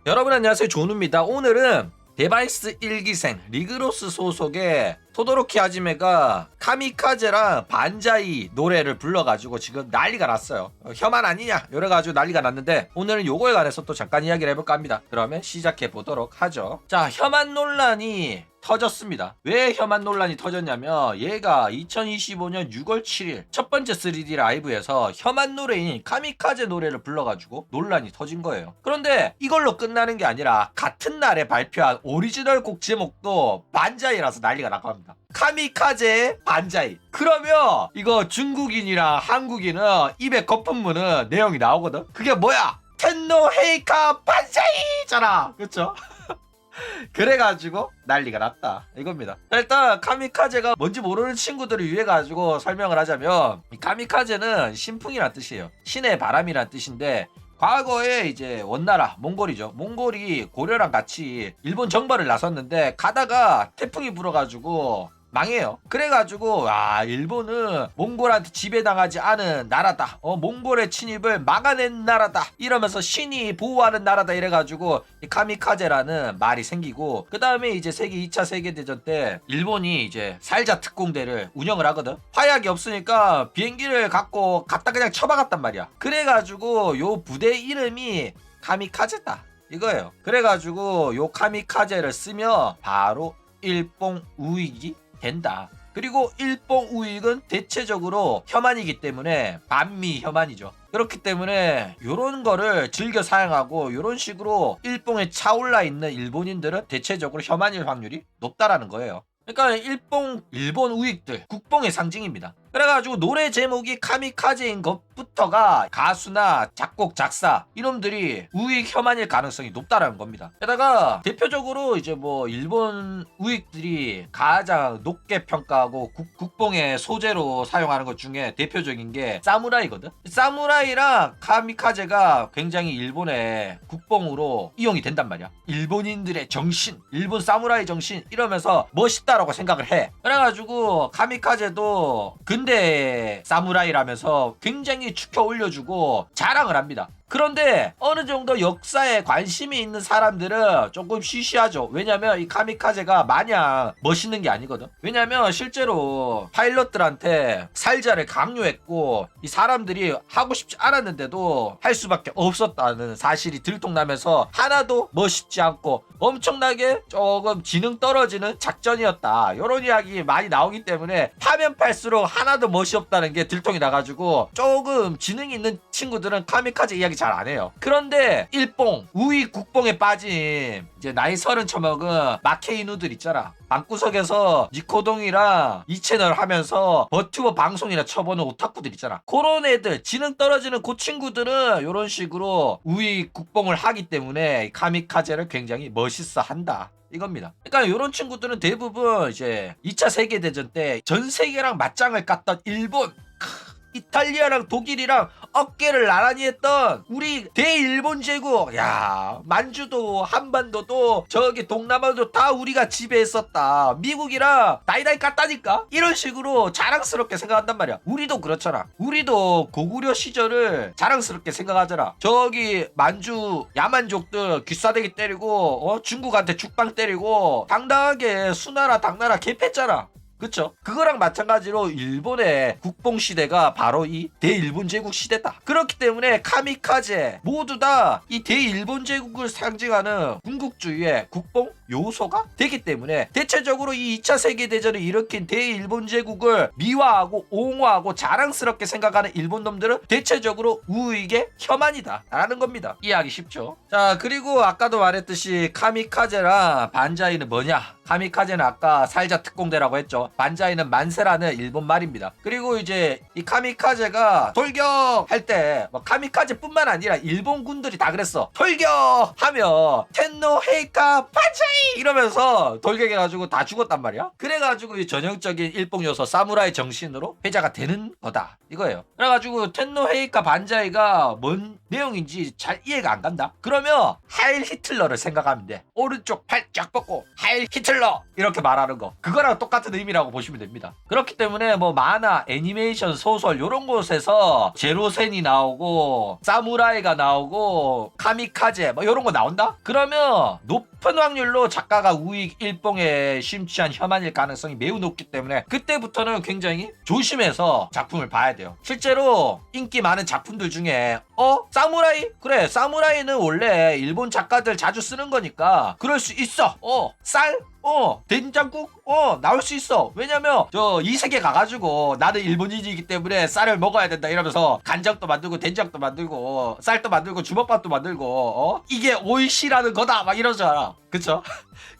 여러분 안녕하세요, 조누입니다. 오늘은 데바이스 1기생 리그로스 소속의 토도로키 하지메가 카미카제랑 반자이 노래를 불러가지고 지금 난리가 났어요. 혐한 아니냐 이래가지고 난리가 났는데, 오늘은 요거에 관해서 또 잠깐 이야기를 해볼까 합니다. 그러면 시작해 보도록 하죠. 자, 혐한 논란이 터졌습니다. 왜 혐한 논란이 터졌냐면, 얘가 2025년 6월 7일 첫 번째 3D 라이브에서 혐한 노래인 카미카제 노래를 불러가지고 논란이 터진 거예요. 그런데 이걸로 끝나는 게 아니라 같은 날에 발표한 오리지널 곡 제목도 반자이라서 난리가 나고 합니다. 카미카제 반자이. 그러면 이거 중국인이랑 한국인은 입에 거품 무는 내용이 나오거든. 그게 뭐야? 텐노 헤이카 반자이잖아. 그쵸? 그래가지고 난리가 났다 이겁니다. 일단 카미카제가 뭔지 모르는 친구들을 위해 가지고 설명을 하자면, 이 카미카제는 신풍이란 뜻이에요. 신의 바람이란 뜻인데, 과거에 이제 원나라 몽골이죠. 몽골이 고려랑 같이 일본 정벌을 나섰는데 가다가 태풍이 불어가지고 망해요. 그래가지고 일본은 몽골한테 지배당하지 않은 나라다, 몽골의 침입을 막아낸 나라다 이러면서 신이 보호하는 나라다 이래가지고 이 카미카제라는 말이 생기고, 그 다음에 이제 2차 세계대전 때 일본이 이제 살자 특공대를 운영을 하거든. 화약이 없으니까 비행기를 갖고 갖다 그냥 쳐박았단 말이야. 그래가지고 요 부대 이름이 카미카제다 이거예요. 그래가지고 요 카미카제를 쓰면 바로 일본 우익이 된다. 그리고 일본 우익은 대체적으로 혐한이기 때문에 반미 혐한이죠. 그렇기 때문에 요런 거를 즐겨 사용하고, 요런 식으로 일본에 차올라 있는 일본인들은 대체적으로 혐한일 확률이 높다라는 거예요. 그러니까 일본 우익들 국뽕의 상징입니다. 그래가지고 노래 제목이 카미카제인 것부터가 가수나 작곡 작사 이놈들이 우익 혐한일 가능성이 높다라는 겁니다. 게다가 대표적으로 이제 뭐 일본 우익들이 가장 높게 평가하고 국뽕의 소재로 사용하는 것 중에 대표적인 게 사무라이거든. 사무라이랑 카미카제가 굉장히 일본의 국뽕으로 이용이 된단 말이야. 일본인들의 정신, 일본 사무라이 정신 이러면서 멋있다라고 생각을 해. 그래가지고 카미카제도 근대 사무라이라면서 굉장히 축혀 올려주고 자랑을 합니다. 그런데 어느 정도 역사에 관심이 있는 사람들은 조금 쉬쉬하죠. 왜냐면 이 카미카제가 마냥 멋있는 게 아니거든. 왜냐면 실제로 파일럿들한테 살자를 강요했고, 이 사람들이 하고 싶지 않았는데도 할 수밖에 없었다는 사실이 들통나면서 하나도 멋있지 않고 엄청나게 조금 지능 떨어지는 작전이었다, 이런 이야기 많이 나오기 때문에 파면 팔수록 하나도 멋이 없다는 게 들통이 나가지고 조금 지능이 있는 친구들은 카미카제 이야기 잘 안 해요. 그런데 일뽕 우익 국뽕에 빠진 이제 나이 30 처먹은 마케이누들 있잖아. 방구석에서 니코동이랑 이 채널 하면서 버튜버 방송이나 쳐보는 오타쿠들 있잖아. 그런 애들, 지능 떨어지는 그 친구들은 이런 식으로 우익 국뽕을 하기 때문에 카미카제를 굉장히 멋있어 한다 이겁니다. 그러니까 이런 친구들은 대부분 이제 2차 세계대전 때 전 세계랑 맞짱을 깠던 일본, 이탈리아랑 독일이랑 어깨를 나란히 했던 우리 대일본 제국, 만주도 한반도도 저기 동남아도 다 우리가 지배했었다, 미국이랑 다이다이 깠다니까, 이런 식으로 자랑스럽게 생각한단 말이야. 우리도 그렇잖아. 우리도 고구려 시절을 자랑스럽게 생각하잖아. 저기 만주 야만족들 귀싸대기 때리고 중국한테 죽방 때리고 당당하게 수나라 당나라 개패했잖아. 그쵸? 그거랑 마찬가지로 일본의 국뽕시대가 바로 이 대일본 제국 시대다. 그렇기 때문에 카미카제 모두 다 이 대일본 제국을 상징하는 군국주의의 국뽕 요소가 되기 때문에 대체적으로 이 2차 세계대전을 일으킨 대일본 제국을 미화하고 옹호하고 자랑스럽게 생각하는 일본 놈들은 대체적으로 우익의 혐한이다 라는 겁니다. 이해하기 쉽죠? 자, 그리고 아까도 말했듯이 카미카제랑 반자이는 뭐냐? 카미카제는 아까 살자 특공대라고 했죠. 반자이는 만세라는 일본 말입니다. 그리고 이제 이 카미카제가 돌격할 때 뭐 카미카제뿐만 아니라 일본 군들이 다 그랬어. 돌격하면 텐노 헤이카 반자이 이러면서 돌격해가지고 다 죽었단 말이야. 그래가지고 이 전형적인 일본 요소 사무라이 정신으로 회자가 되는 거다 이거예요. 그래가지고 텐노 헤이카 반자이가 뭔 내용인지 잘 이해가 안 간다. 그러면 하일 히틀러를 생각하면 돼. 오른쪽 팔 쫙 뻗고 하일 히틀러 이렇게 말하는 거, 그거랑 똑같은 의미라고 보시면 됩니다. 그렇기 때문에 뭐 만화, 애니메이션, 소설 요런 곳에서 제로센이 나오고 사무라이가 나오고 카미카제 뭐 요런 거 나온다? 그러면 높은 확률로 작가가 우익 일봉에 심취한 혐한일 가능성이 매우 높기 때문에 그때부터는 굉장히 조심해서 작품을 봐야 돼요. 실제로 인기 많은 작품들 중에 사무라이? 그래, 사무라이는 원래 일본 작가들 자주 쓰는 거니까 그럴 수 있어. 쌀? 된장국? 나올 수 있어. 왜냐면 저 이 세계 가가지고 나는 일본인이기 때문에 쌀을 먹어야 된다 이러면서 간장도 만들고 된장도 만들고 쌀도 만들고 주먹밥도 만들고 이게 오이시라는 거다 막 이러잖아. 그쵸?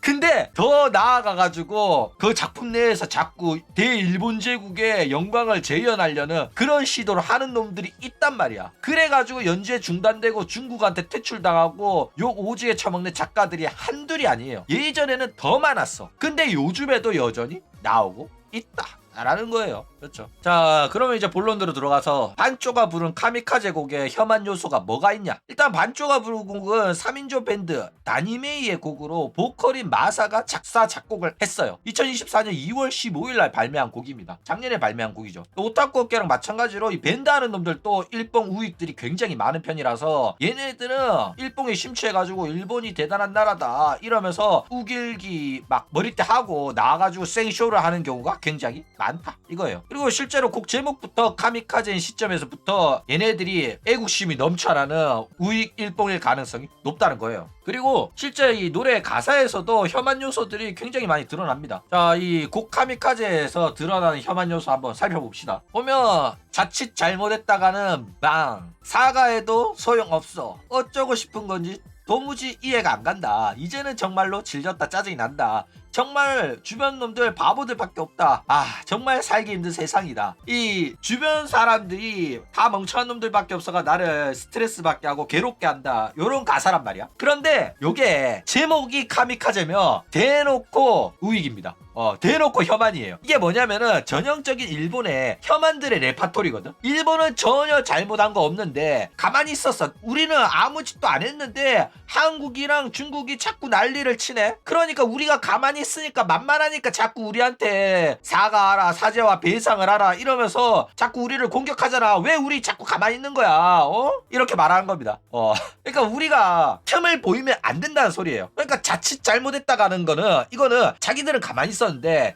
근데 더 나아가가지고 그 작품 내에서 자꾸 대일본 제국의 영광을 재현하려는 그런 시도를 하는 놈들이 있단 말이야. 그래가지고 연재 중단되고 중국한테 퇴출당하고 욕 오지게 처먹는 작가들이 한둘이 아니에요. 예전에는 더 많았어. 근데 요즘에도 여전히 나오고 있다 라는 거예요. 그렇죠. 자, 그러면 이제 본론으로 들어가서 반쪼가 부른 카미카제 곡의 혐한 요소가 뭐가 있냐. 일단 반쪼가 부른 곡은 3인조 밴드 다니메이의 곡으로 보컬인 마사가 작사 작곡을 했어요. 2024년 2월 15일 날 발매한 곡입니다. 작년에 발매한 곡이죠. 오타쿠 업계랑 마찬가지로 이 밴드 하는 놈들도 일본 우익들이 굉장히 많은 편이라서 얘네들은 일본에 심취해가지고 일본이 대단한 나라다 이러면서 우길기 막 머리띠 하고 나와가지고 생쇼를 하는 경우가 굉장히 많다 이거예요. 그리고 실제로 곡 제목부터 카미카제인 시점에서부터 얘네들이 애국심이 넘쳐나는 우익 일본일 가능성이 높다는 거예요. 그리고 실제 이 노래 가사에서도 혐한 요소들이 굉장히 많이 드러납니다. 자, 이 곡 카미카제에서 드러나는 혐한 요소 한번 살펴봅시다. 보면 자칫 잘못했다가는 망, 사과해도 소용없어, 어쩌고 싶은 건지 도무지 이해가 안 간다, 이제는 정말로 질렸다, 짜증이 난다, 정말 주변 놈들 바보들밖에 없다, 정말 살기 힘든 세상이다, 이 주변 사람들이 다 멍청한 놈들밖에 없어가 나를 스트레스 받게 하고 괴롭게 한다, 요런 가사란 말이야. 그런데 요게 제목이 카미카제면 대놓고 우익입니다. 대놓고 혐한이에요. 이게 뭐냐면은 전형적인 일본의 혐한들의 레파토리거든. 일본은 전혀 잘못한 거 없는데 가만히 있었어. 우리는 아무 짓도 안 했는데 한국이랑 중국이 자꾸 난리를 치네. 그러니까 우리가 가만히 있으니까 만만하니까 자꾸 우리한테 사과하라, 사죄와 배상을 하라 이러면서 자꾸 우리를 공격하잖아. 왜 우리 자꾸 가만히 있는 거야? 이렇게 말하는 겁니다. 그러니까 우리가 틈을 보이면 안 된다는 소리예요. 그러니까 자칫 잘못했다가는 거는 이거는 자기들은 가만히 있었는데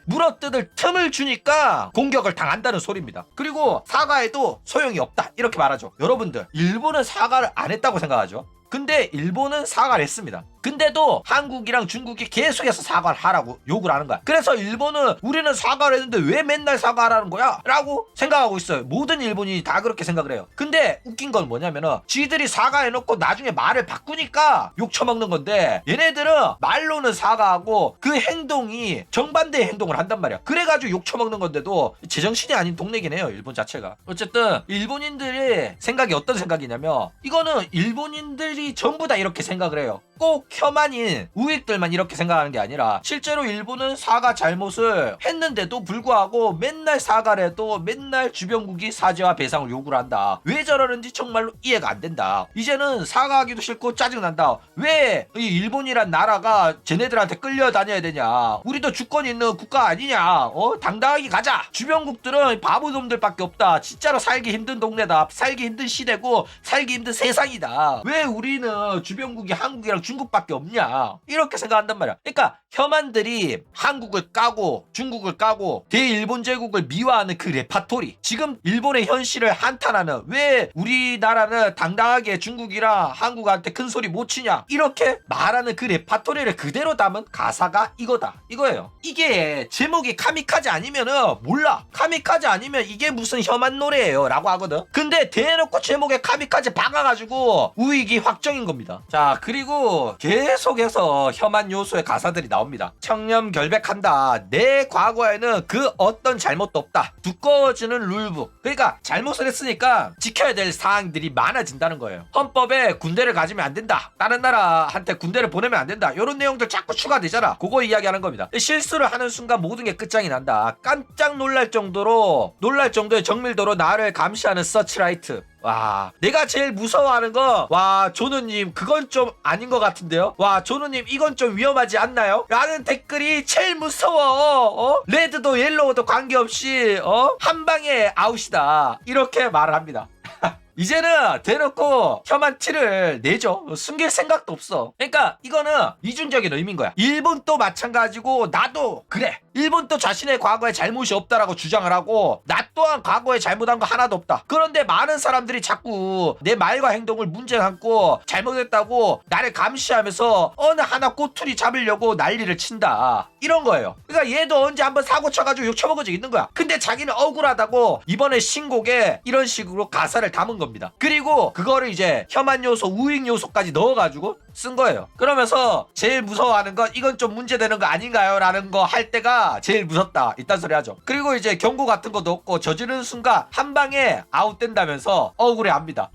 물어뜯을 틈을 주니까 공격을 당한다는 소리입니다. 그리고 사과해도 소용이 없다 이렇게 말하죠. 여러분들, 일본은 사과를 안 했다고 생각하죠. 근데 일본은 사과를 했습니다. 근데도 한국이랑 중국이 계속해서 사과를 하라고 요구를 하는 거야. 그래서 일본은 우리는 사과를 했는데 왜 맨날 사과하라는 거야? 라고 생각하고 있어요. 모든 일본인이 다 그렇게 생각을 해요. 근데 웃긴 건 뭐냐면은 지들이 사과해놓고 나중에 말을 바꾸니까 욕 처먹는 건데 얘네들은 말로는 사과하고 그 행동이 정반대의 행동을 한단 말이야. 그래가지고 욕 처먹는 건데도 제정신이 아닌 동네긴 해요, 일본 자체가. 어쨌든 일본인들의 생각이 어떤 생각이냐면 이거는 일본인들이 전부 다 이렇게 생각을 해요. 꼭 혐한인 우익들만 이렇게 생각하는 게 아니라 실제로 일본은 사과 잘못을 했는데도 불구하고 맨날 사과를 해도 맨날 주변국이 사죄와 배상을 요구를 한다. 왜 저러는지 정말로 이해가 안 된다. 이제는 사과하기도 싫고 짜증난다. 왜 이 일본이란 나라가 쟤네들한테 끌려다녀야 되냐. 우리도 주권 있는 국가 아니냐. 당당하게 가자. 주변국들은 바보놈들밖에 없다. 진짜로 살기 힘든 동네다. 살기 힘든 시대고 살기 힘든 세상이다. 왜 우리는 주변국이 한국이랑 중국밖에 없냐 이렇게 생각한단 말이야. 그러니까 혐한들이 한국을 까고 중국을 까고 대일본 제국을 미화하는 그 레파토리, 지금 일본의 현실을 한탄하는, 왜 우리나라는 당당하게 중국이랑 한국한테 큰 소리 못 치냐 이렇게 말하는 그 레파토리를 그대로 담은 가사가 이거다 이거예요. 이게 제목이 카미카제 아니면은 몰라. 카미카제 아니면 이게 무슨 혐한 노래예요 라고 하거든. 근데 대놓고 제목에 카미카제 박아가지고 우익이 확정인 겁니다. 자, 그리고 그리고 계속해서 혐한 요소의 가사들이 나옵니다. 청렴 결백한다. 내 과거에는 그 어떤 잘못도 없다. 두꺼워지는 룰북. 그러니까 잘못을 했으니까 지켜야 될 사항들이 많아진다는 거예요. 헌법에 군대를 가지면 안 된다. 다른 나라한테 군대를 보내면 안 된다. 이런 내용들 자꾸 추가되잖아. 그거 이야기하는 겁니다. 실수를 하는 순간 모든 게 끝장이 난다. 깜짝 놀랄 정도의 정밀도로 나를 감시하는 서치라이트. 와, 내가 제일 무서워하는 거, 와, 조누님, 그건 좀 아닌 것 같은데요? 와, 조누님, 이건 좀 위험하지 않나요? 라는 댓글이 제일 무서워. 레드도 옐로우도 관계없이, 한 방에 아웃이다. 이렇게 말을 합니다. 이제는 대놓고 혐한 티를 내죠. 숨길 생각도 없어. 그러니까 이거는 이중적인 의미인 거야. 일본도 마찬가지고 나도 그래. 일본도 자신의 과거에 잘못이 없다라고 주장을 하고 나 또한 과거에 잘못한 거 하나도 없다. 그런데 많은 사람들이 자꾸 내 말과 행동을 문제 삼고 잘못했다고 나를 감시하면서 어느 하나 꼬투리 잡으려고 난리를 친다. 이런 거예요. 그러니까 얘도 언제 한번 사고 쳐가지고 욕 처먹은 적 있는 거야. 근데 자기는 억울하다고 이번에 신곡에 이런 식으로 가사를 담은 겁니다. 그리고 그거를 이제 혐한 요소, 우익 요소까지 넣어가지고 쓴 거예요. 그러면서 제일 무서워하는 건 이건 좀 문제되는 거 아닌가요? 라는 거 할 때가 제일 무섭다. 이딴 소리 하죠. 그리고 이제 경고 같은 것도 없고 저지르는 순간 한 방에 아웃된다면서 억울해합니다.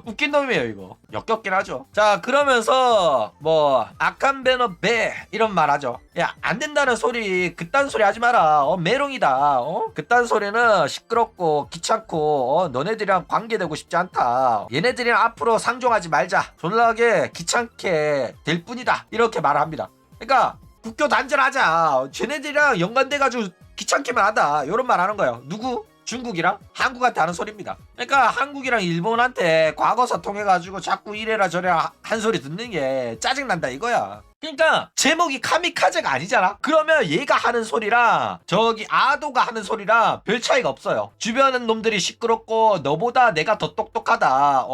웃긴 놈이에요 이거. 역겹긴 하죠. 자, 그러면서 뭐 악한 배너 배 이런 말 하죠. 야, 안 된다는 소리 그딴 소리 하지 마라. 메롱이다. 그딴 소리는 시끄럽고 귀찮고 너네들이랑 관계되고 싶지 않다. 얘네들이랑 앞으로 상종하지 말자. 졸라게 귀찮게 될 뿐이다. 이렇게 말을 합니다. 그러니까 국교 단절하자. 쟤네들이랑 연관돼가지고 귀찮기만 하다. 이런 말 하는 거예요. 누구? 중국이랑 한국한테 하는 소리입니다. 그러니까 한국이랑 일본한테 과거사 통해가지고 자꾸 이래라 저래라 한 소리 듣는 게 짜증난다 이거야. 그러니까 제목이 카미카제가 아니잖아. 그러면 얘가 하는 소리랑 저기 아도가 하는 소리랑 별 차이가 없어요. 주변은 놈들이 시끄럽고 너보다 내가 더 똑똑하다.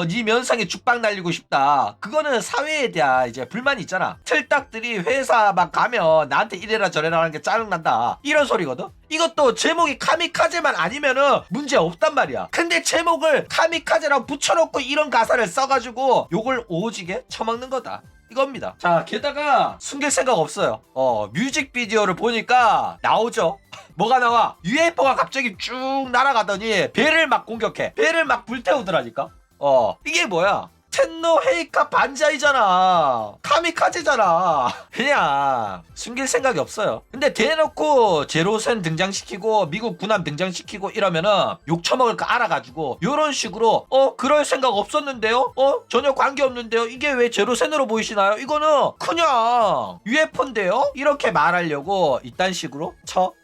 네 면상에 죽박 날리고 싶다. 그거는 사회에 대한 이제 불만이 있잖아. 틀딱들이 회사 막 가면 나한테 이래라 저래라 하는 게 짜증난다. 이런 소리거든. 이것도 제목이 카미카제만 아니면은 문제 없단 말이야. 근데 제목을 카미카제라고 붙여놓고 이런 가사를 써가지고 욕을 오지게 처먹는 거다. 이겁니다. 자, 게다가 숨길 생각 없어요. 뮤직비디오를 보니까 나오죠. 뭐가 나와? UFO가 갑자기 쭉 날아가더니 배를 막 공격해. 배를 막 불태우더라니까. 이게 뭐야? 텐노 헤이카 반자이잖아. 카미카제잖아. 그냥 숨길 생각이 없어요. 근데 대놓고 제로센 등장시키고 미국 군함 등장시키고 이러면은 욕 처먹을 거 알아가지고 요런 식으로 그럴 생각 없었는데요? 전혀 관계없는데요? 이게 왜 제로센으로 보이시나요? 이거는 그냥 UFO인데요? 이렇게 말하려고 이딴 식으로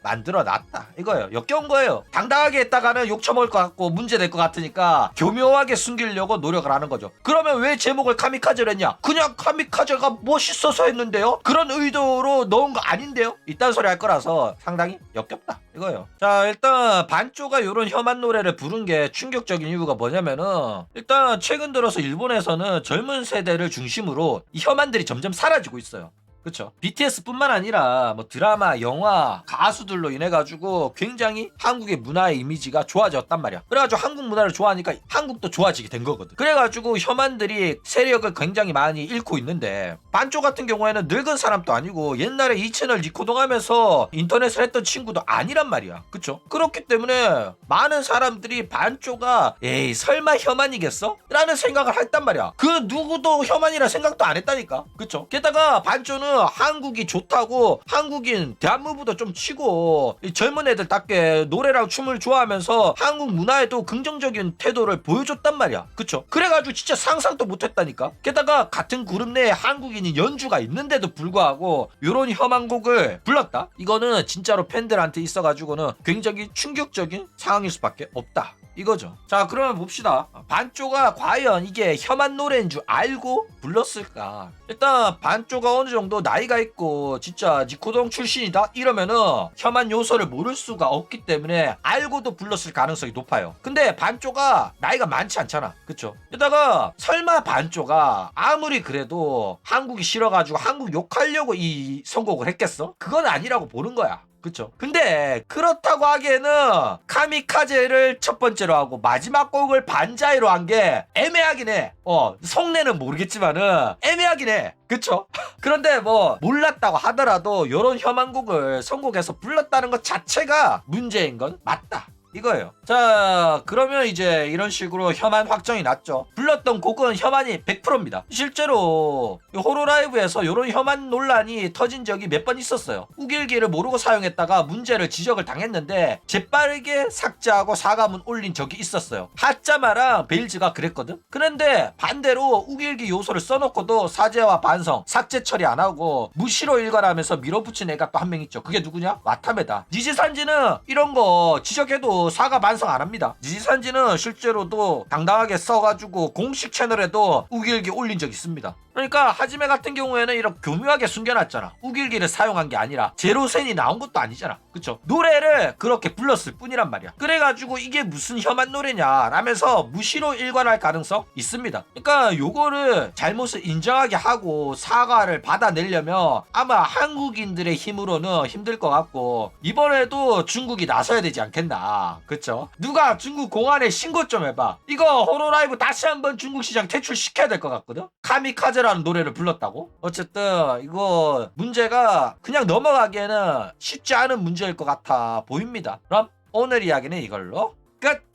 만들어놨다 이거예요. 역겨운 거예요. 당당하게 했다가는 욕 처먹을 것 같고 문제될 것 같으니까 교묘하게 숨기려고 노력을 하는 거죠. 그러면 왜 제목을 카미카제로 했냐? 그냥 카미카제가 멋있어서 했는데요? 그런 의도로 넣은 거 아닌데요? 이딴 소리 할 거라서 상당히 역겹다 이거예요. 자, 일단 반조가 이런 혐한 노래를 부른 게 충격적인 이유가 뭐냐면은 일단 최근 들어서 일본에서는 젊은 세대를 중심으로 이 혐한들이 점점 사라지고 있어요. 그쵸. BTS뿐만 아니라 뭐 드라마, 영화, 가수들로 인해 가지고 굉장히 한국의 문화의 이미지가 좋아졌단 말이야. 그래가지고 한국 문화를 좋아하니까 한국도 좋아지게 된 거거든. 그래가지고 혐한들이 세력을 굉장히 많이 잃고 있는데 반조 같은 경우에는 늙은 사람도 아니고 옛날에 이 채널 니코동하면서 인터넷을 했던 친구도 아니란 말이야. 그쵸. 그렇기 때문에 많은 사람들이 반조가 에이 설마 혐한이겠어? 라는 생각을 했단 말이야. 그 누구도 혐한이라 생각도 안 했다니까. 그쵸. 게다가 반조는 한국이 좋다고 한국인 대한무부도 좀 치고 젊은 애들답게 노래랑 춤을 좋아하면서 한국 문화에도 긍정적인 태도를 보여줬단 말이야. 그쵸? 그래가지고 진짜 상상도 못했다니까. 게다가 같은 그룹 내에 한국인이 연주가 있는데도 불구하고 요런 혐한 곡을 불렀다? 이거는 진짜로 팬들한테 있어가지고는 굉장히 충격적인 상황일 수밖에 없다 이거죠. 자, 그러면 봅시다. 반조가 과연 이게 혐한 노래인 줄 알고 불렀을까? 일단 반조가 어느 정도 나이가 있고 진짜 니코동 출신이다 이러면은 혐한 요소를 모를 수가 없기 때문에 알고도 불렀을 가능성이 높아요. 근데 반조가 나이가 많지 않잖아. 그쵸? 게다가 설마 반조가 아무리 그래도 한국이 싫어가지고 한국 욕하려고 이 선곡을 했겠어? 그건 아니라고 보는 거야. 그쵸? 근데 그렇다고 하기에는 카미카제를 첫 번째로 하고 마지막 곡을 반자이로 한 게 애매하긴 해. 성내는 모르겠지만은 애매하긴 해. 그쵸? 그런데 뭐 몰랐다고 하더라도 요런 혐한곡을 선곡해서 불렀다는 것 자체가 문제인 건 맞다. 이거예요. 자, 그러면 이제 이런 식으로 혐한 확정이 났죠. 불렀던 곡은 혐한이 100%입니다. 실제로 호로라이브에서 이런 혐한 논란이 터진 적이 몇 번 있었어요. 우길기를 모르고 사용했다가 문제를 지적을 당했는데 재빠르게 삭제하고 사과문 올린 적이 있었어요. 하짜마랑 베일즈가 그랬거든. 그런데 반대로 우길기 요소를 써놓고도 사죄와 반성, 삭제 처리 안 하고 무시로 일관하면서 밀어붙인 애가 또 한 명 있죠. 그게 누구냐? 와타메다. 니지산지는 이런 거 지적해도 사과 반성 안 합니다. 니지산지는 실제로도 당당하게 써가지고 공식 채널에도 우길기 올린 적 있습니다. 그러니까 하지메 같은 경우에는 이렇게 교묘하게 숨겨놨잖아. 우길기를 사용한 게 아니라 제로센이 나온 것도 아니잖아. 그쵸? 노래를 그렇게 불렀을 뿐이란 말이야. 그래가지고 이게 무슨 혐한 노래냐 라면서 무시로 일관할 가능성 있습니다. 그러니까 요거를 잘못을 인정하게 하고 사과를 받아내려면 아마 한국인들의 힘으로는 힘들 것 같고 이번에도 중국이 나서야 되지 않겠나. 그쵸? 누가 중국 공안에 신고 좀 해봐. 이거 호로라이브 다시 한번 중국 시장 퇴출시켜야 될 것 같거든? 카미카제라는 노래를 불렀다고? 어쨌든 이거 문제가 그냥 넘어가기에는 쉽지 않은 문제일 것 같아 보입니다. 그럼 오늘 이야기는 이걸로 끝!